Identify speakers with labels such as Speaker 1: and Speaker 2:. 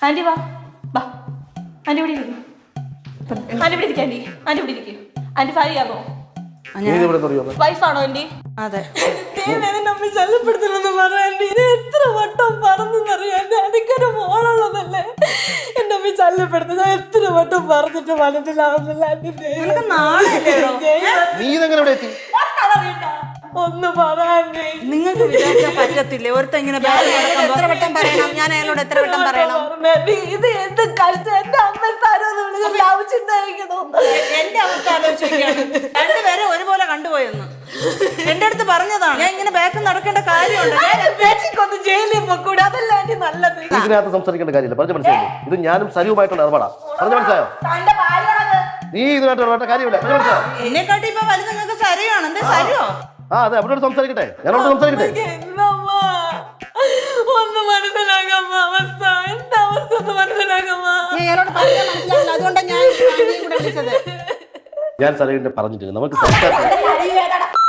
Speaker 1: Anti വാ വാ anti ഇവിടെ ഇരിക്കും. ആന്റി ഇവിടെ ഇരിക്കും. ആന്റി ഇവിടെ ഇരിക്കും. ആന്റി ഭാര്യയാണോ? വൈഫാണോ ആന്റി?
Speaker 2: അതെ.
Speaker 1: നമ്മ ശല്യപ്പെടുത്തണമെന്ന് പറയാൻ എത്ര വട്ടം പറഞ്ഞെന്നറിയാൻ. എനിക്കൊരു മോളുള്ളതല്ലേ, എന്റെ അമ്മ ശല്യപ്പെടുത്തുന്ന എത്ര വട്ടം പറഞ്ഞിട്ട് മനസ്സിലാവുന്നില്ല. ഒന്ന് പറയാൻ
Speaker 2: നിങ്ങൾക്ക് വിചാരിച്ചാൽ പറ്റത്തില്ലേ? ഒരുത്ത ഇങ്ങനെ എത്ര വട്ടം പറയണം? ഞാൻ അയാളോട് എത്ര വട്ടം പറയണം?
Speaker 1: ഇത് എന്ത് കഴിച്ച എന്റെ അമ്മ തരുമെന്ന് വിളിച്ച് ആവശ്യമുണ്ടായിരിക്കണോ?
Speaker 2: എന്റെ അവസ്ഥ ആലോചിക്കുകയാണ്. രണ്ടുപേരെ ഒരുപോലെ കണ്ടുപോയെന്ന് എന്റെ അടുത്ത് പറഞ്ഞതാണ്. ഞാൻ ഇങ്ങനെ ബാക്കിൽ നടക്കേണ്ട കാര്യമുണ്ട്.
Speaker 1: ജയിലിൽ പോക്കൂടെ? അതല്ല ആന്റി നല്ലത്.
Speaker 3: ഇതിനകത്ത് സംസാരിക്കേണ്ട കാര്യമില്ല. പറഞ്ഞു മനസ്സിലായോ? ഇത് ഞാനും സരിയുമായിട്ടുള്ള ഇടപാടാ. പറഞ്ഞു മനസ്സിലായോ? നീ ഇതിനായിട്ട് ഇടപെട്ട കാര്യമില്ല.
Speaker 2: എന്നെക്കാട്ടി ഇപ്പൊ വലുത് നിങ്ങൾക്ക് സരിയാണ്. എന്താ സരിയോ?
Speaker 3: ആ അതെ, അവരോട് സംസാരിക്കട്ടെ. ഞാനോട് സംസാരിക്കട്ടെ.
Speaker 1: ഒന്ന് മനസ്സിലാക്കാമോ അവസ്ഥ? എന്റെ അവസ്ഥ ഒന്ന് മനസ്സിലാക്കാമോ?
Speaker 2: അതുകൊണ്ടാണ് ഞാൻ
Speaker 3: ഞാൻ സരിയുടെ പറഞ്ഞിട്ടില്ല. നമുക്ക് സംസാരിക്കാം.